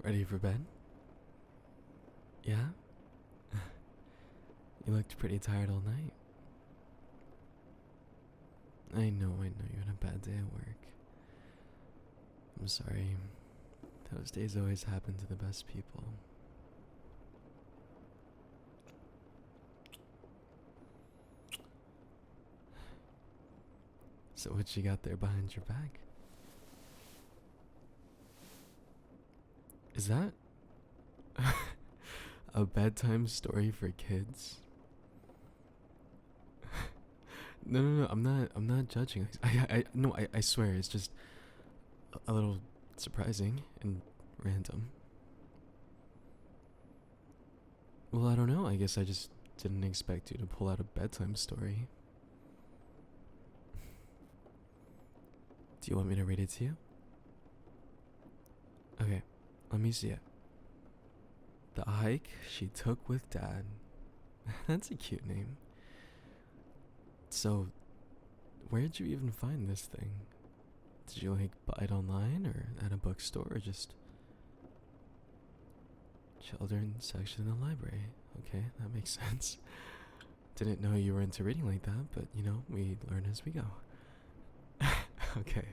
Ready for bed? Yeah? You looked pretty tired all night. I know, you had a bad day at work. I'm sorry. Those days always happen to the best people. So what you got there behind your back? Is that a bedtime story for kids? No, I'm not judging. No, I swear, it's just a little surprising and random. Well, I don't know. I guess I just didn't expect you to pull out a bedtime story. Do you want me to read it to you? Okay, let me see it. The hike she took with Dad. That's a cute name. So, where did you even find this thing? Did you buy it online or at a bookstore or just children's section in the library? Okay, that makes sense. Didn't know you were into reading like that, but we learn as we go. Okay.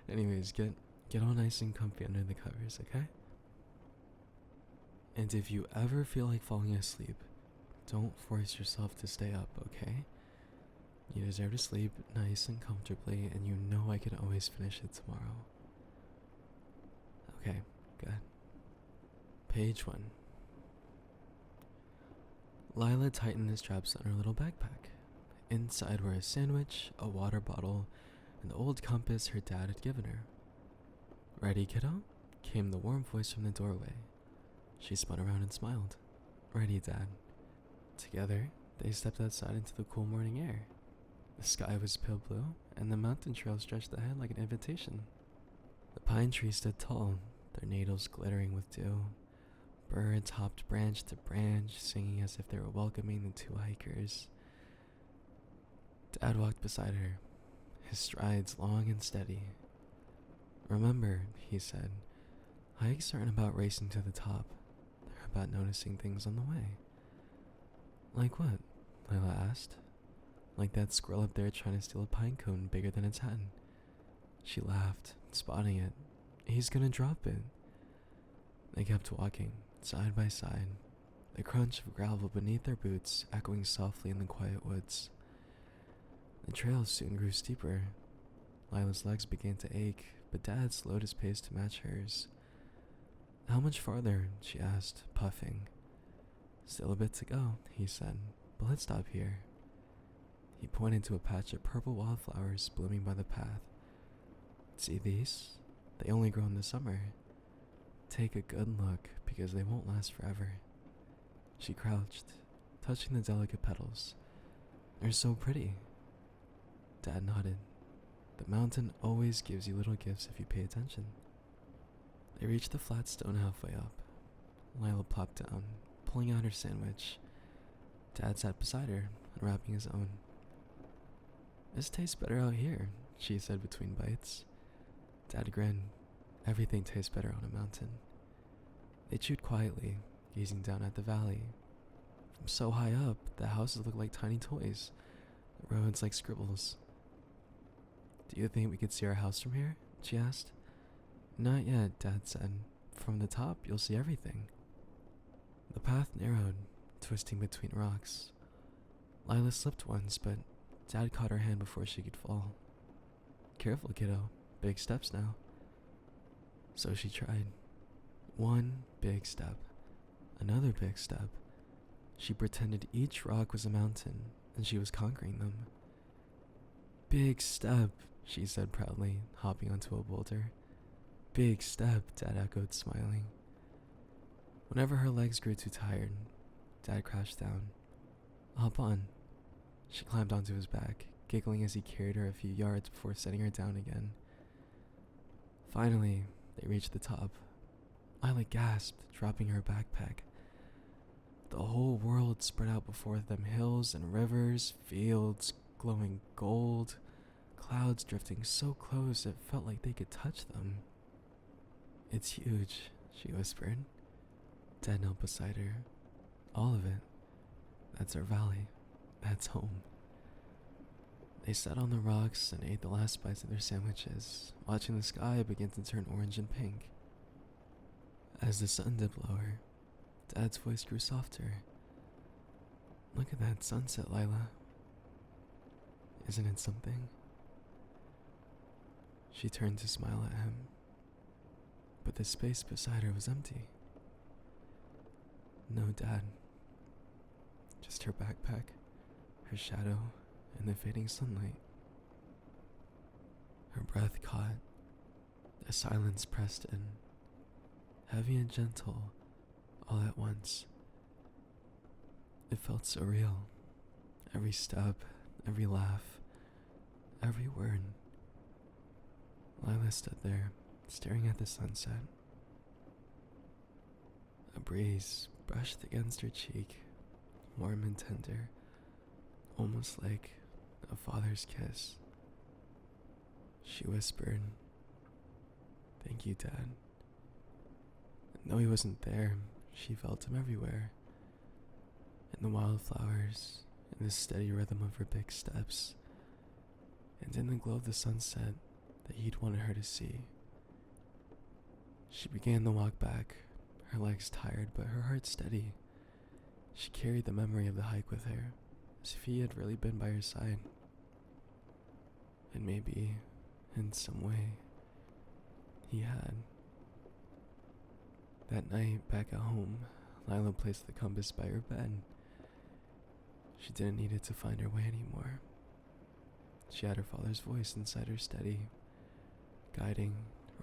Anyways, get all nice and comfy under the covers, okay? And if you ever feel like falling asleep, don't force yourself to stay up, okay? You deserve to sleep nice and comfortably, and you know I can always finish it tomorrow. Okay, good. Page 1. Lila tightened the straps on her little backpack. Inside were a sandwich, a water bottle, and the old compass her dad had given her. "Ready, kiddo?" came the warm voice from the doorway. She spun around and smiled. "Ready, Dad." Together, they stepped outside into the cool morning air. The sky was pale blue, and the mountain trail stretched ahead like an invitation. The pine trees stood tall, their needles glittering with dew. Birds hopped branch to branch, singing as if they were welcoming the two hikers. Dad walked beside her, his strides long and steady. "Remember," he said, "hikes aren't about racing to the top. They're about noticing things on the way." "Like what?" Lila asked. "Like that squirrel up there trying to steal a pine cone bigger than its head." She laughed, spotting it. "He's gonna drop it." They kept walking, side by side, the crunch of gravel beneath their boots echoing softly in the quiet woods. The trail soon grew steeper. Lila's legs began to ache, but Dad slowed his pace to match hers. "How much farther?" she asked, puffing. "Still a bit to go," he said, "but let's stop here." He pointed to a patch of purple wildflowers blooming by the path. "See these? They only grow in the summer. Take a good look, because they won't last forever." She crouched, touching the delicate petals. "They're so pretty." Dad nodded. "The mountain always gives you little gifts if you pay attention." They reached the flat stone halfway up. Lila plopped down, pulling out her sandwich. Dad sat beside her, unwrapping his own. "This tastes better out here," she said between bites. Dad grinned. Everything tastes better on a mountain. They chewed quietly, gazing down at the valley. From so high up, the houses looked like tiny toys, the roads like scribbles. "Do you think we could see our house from here?" she asked. "Not yet," Dad said. "From the top, you'll see everything." The path narrowed, twisting between rocks. Lila slipped once, but Dad caught her hand before she could fall. "Careful, kiddo. Big steps now." So she tried. One big step. Another big step. She pretended each rock was a mountain, and she was conquering them. "Big step," she said proudly, hopping onto a boulder. "Big step," Dad echoed, smiling. Whenever her legs grew too tired, Dad crouched down. "Hop on." She climbed onto his back, giggling as he carried her a few yards before setting her down again. Finally, they reached the top. Lila gasped, dropping her backpack. The whole world spread out before them, hills and rivers, fields glowing gold, clouds drifting so close it felt like they could touch them. "It's huge," she whispered. Dad knelt beside her. All of it. That's our valley. That's home. They sat on the rocks and ate the last bites of their sandwiches, watching the sky begin to turn orange and pink. As the sun dipped lower, Dad's voice grew softer. Look at that sunset, Lila. Isn't it something? She turned to smile at him, but the space beside her was empty. No Dad. Just her backpack, her shadow, and the fading sunlight. Her breath caught. A silence pressed in, heavy and gentle, all at once. It felt so real. Every step, every laugh, every word. Lila stood there, staring at the sunset. A breeze brushed against her cheek, warm and tender, almost like a father's kiss. She whispered, "Thank you, Dad." And though he wasn't there, she felt him everywhere. In the wildflowers, in the steady rhythm of her big steps, and in the glow of the sunset that he'd wanted her to see. She began to walk back, her legs tired but her heart steady. She carried the memory of the hike with her, as if he had really been by her side. And maybe, in some way, he had. That night, back at home, Lila placed the compass by her bed. She didn't need it to find her way anymore. She had her father's voice inside her steady, guiding,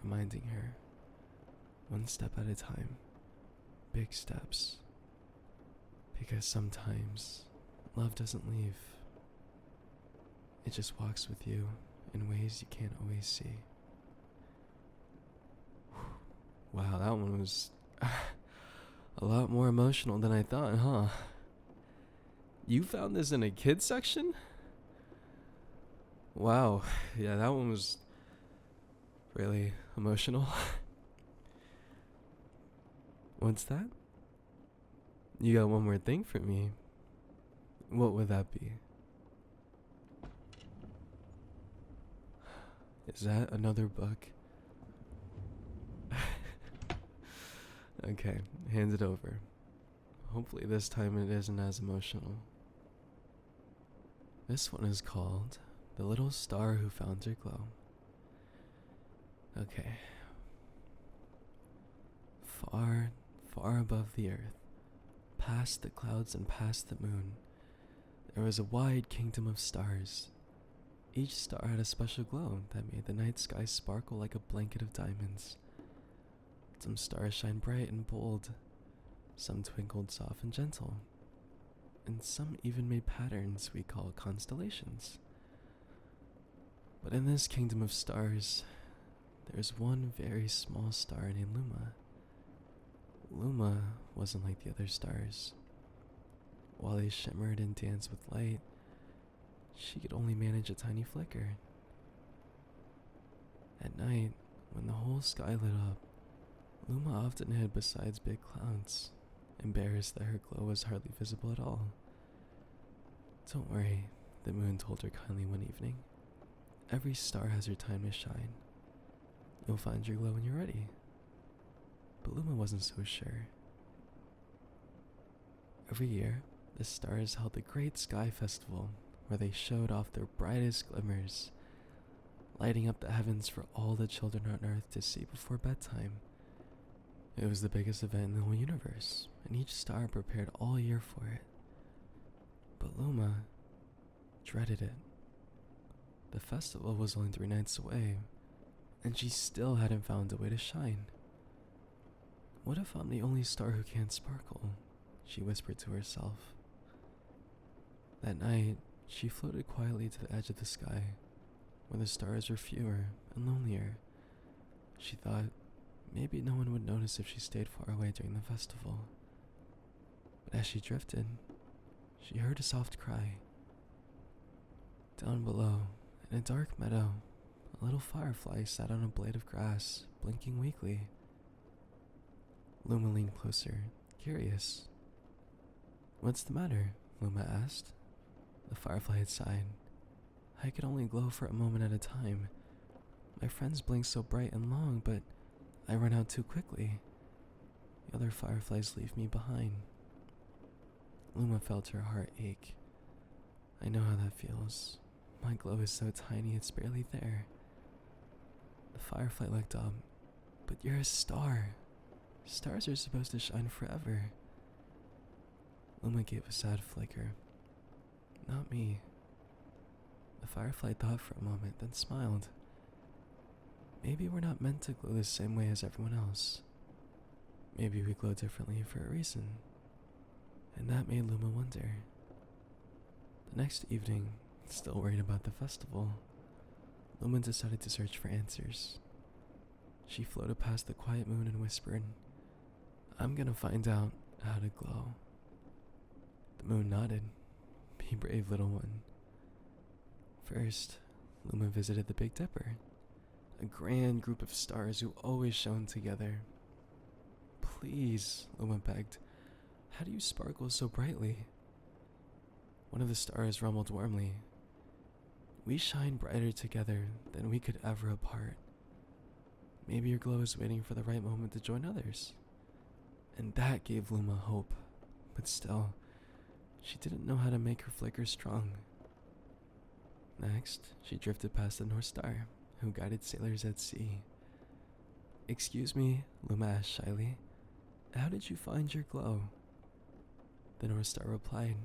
reminding her, one step at a time, big steps. Because sometimes, love doesn't leave. It just walks with you in ways you can't always see. Wow, that one was a lot more emotional than I thought, huh? You found this in a kids section? Wow, yeah, that one was really emotional. What's that? You got one more thing for me. What would that be? Is that another book? Okay, hand it over. Hopefully this time it isn't as emotional. This one is called The Little Star Who Found Her Glow. Okay. Far, far above the earth, past the clouds and past the moon, there was a wide kingdom of stars. Each star had a special glow that made the night sky sparkle like a blanket of diamonds. Some stars shined bright and bold, some twinkled soft and gentle, and some even made patterns we call constellations. But in this kingdom of stars, there's one very small star named Luma. Luma wasn't like the other stars. While they shimmered and danced with light, she could only manage a tiny flicker. At night, when the whole sky lit up, Luma often hid beside big clouds, embarrassed that her glow was hardly visible at all. Don't worry, the moon told her kindly one evening. Every star has her time to shine. You'll find your glow when you're ready. But Luma wasn't so sure. Every year, the stars held a great sky festival where they showed off their brightest glimmers, lighting up the heavens for all the children on Earth to see before bedtime. It was the biggest event in the whole universe, and each star prepared all year for it. But Luma dreaded it. The festival was only 3 nights away, and she still hadn't found a way to shine. What if I'm the only star who can't sparkle? She whispered to herself. That night, she floated quietly to the edge of the sky, where the stars were fewer and lonelier. She thought maybe no one would notice if she stayed far away during the festival. But as she drifted, she heard a soft cry. Down below, in a dark meadow, a little firefly sat on a blade of grass, blinking weakly. Luma leaned closer, curious. What's the matter? Luma asked. The firefly had sighed. I could only glow for a moment at a time. My friends blink so bright and long, but I run out too quickly. The other fireflies leave me behind. Luma felt her heart ache. I know how that feels. My glow is so tiny it's barely there. The firefly looked up. But you're a star. Stars are supposed to shine forever. Luma gave a sad flicker. Not me. The firefly thought for a moment, then smiled. Maybe we're not meant to glow the same way as everyone else. Maybe we glow differently for a reason. And that made Luma wonder. The next evening, still worried about the festival, Luma decided to search for answers. She floated past the quiet moon and whispered, I'm gonna find out how to glow. The moon nodded. Be brave, little one. First, Luma visited the Big Dipper, a grand group of stars who always shone together. Please, Luma begged, how do you sparkle so brightly? One of the stars rumbled warmly. We shine brighter together than we could ever apart. Maybe your glow is waiting for the right moment to join others. And that gave Luma hope, but still, she didn't know how to make her flicker strong. Next, she drifted past the North Star, who guided sailors at sea. Excuse me, Luma asked shyly, how did you find your glow? The North Star replied,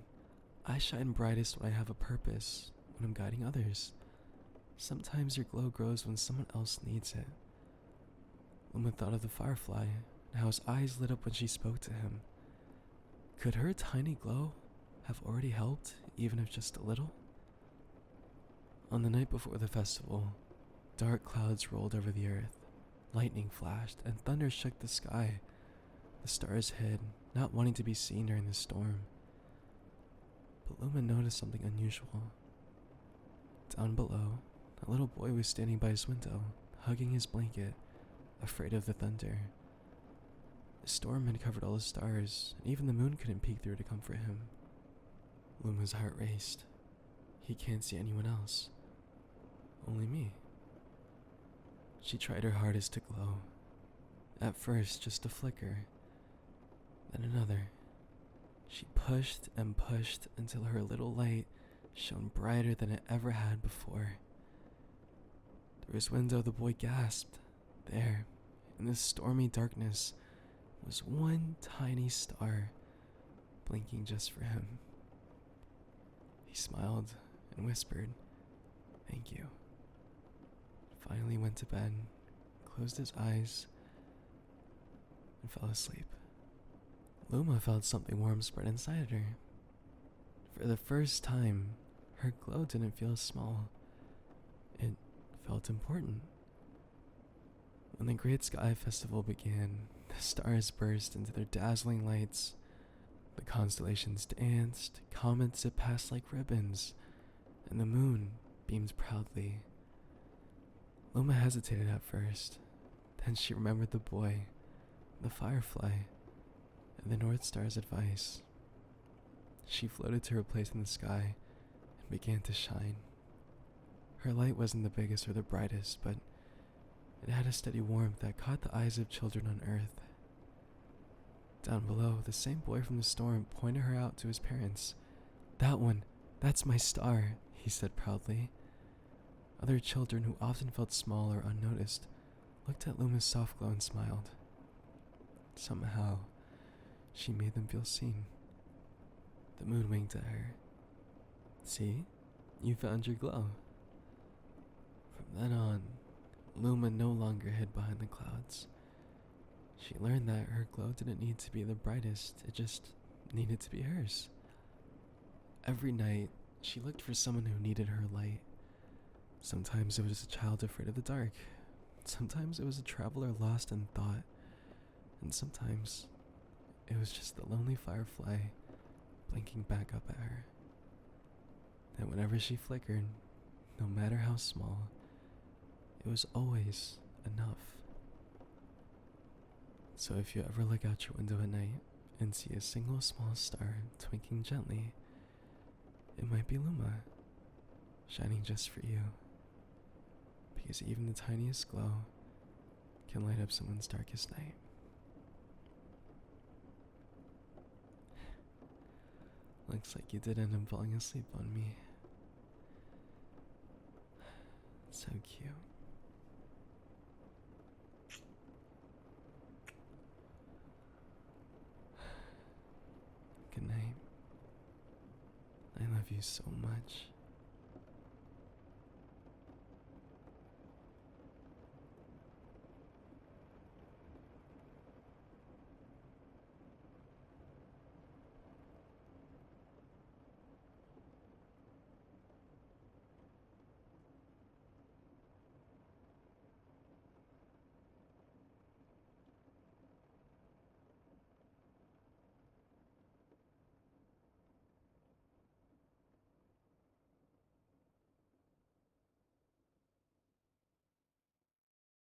I shine brightest when I have a purpose, when I'm guiding others. Sometimes your glow grows when someone else needs it. Luma thought of the firefly, and how his eyes lit up when she spoke to him. Could her tiny glow have already helped, even if just a little? On the night before the festival, dark clouds rolled over the earth, lightning flashed, and thunder shook the sky. The stars hid, not wanting to be seen during the storm. But Luma noticed something unusual. Down below, a little boy was standing by his window, hugging his blanket, afraid of the thunder. The storm had covered all the stars, and even the moon couldn't peek through to comfort him. Luma's heart raced. He can't see anyone else. Only me. She tried her hardest to glow. At first, just a flicker. Then another. She pushed and pushed until her little light shone brighter than it ever had before. Through his window, the boy gasped. There, in the stormy darkness, was one tiny star, blinking just for him. He smiled and whispered, "Thank you." Finally went to bed, closed his eyes, and fell asleep. Luma felt something warm spread inside her. For the first time, her glow didn't feel small. It felt important. When the Great Sky Festival began, the stars burst into their dazzling lights. The constellations danced, comets zipped past like ribbons, and the moon beamed proudly. Luma hesitated at first. Then she remembered the boy, the firefly, and the North Star's advice. She floated to her place in the sky and began to shine. Her light wasn't the biggest or the brightest, but it had a steady warmth that caught the eyes of children on Earth. Down below, the same boy from the storm pointed her out to his parents. "That one, that's my star," he said proudly. Other children who often felt small or unnoticed looked at Luma's soft glow and smiled. Somehow, she made them feel seen. The moon winked at her. "See, you found your glow." From then on, Luma no longer hid behind the clouds. She learned that her glow didn't need to be the brightest, it just needed to be hers. Every night, she looked for someone who needed her light. Sometimes it was a child afraid of the dark. Sometimes it was a traveler lost in thought. And sometimes it was just the lonely firefly blinking back up at her. And whenever she flickered, no matter how small, it was always enough. So if you ever look out your window at night and see a single small star twinkling gently, it might be Luma, shining just for you. Because even the tiniest glow can light up someone's darkest night. Looks like you did end up falling asleep on me. So cute. Good night. I love you so much.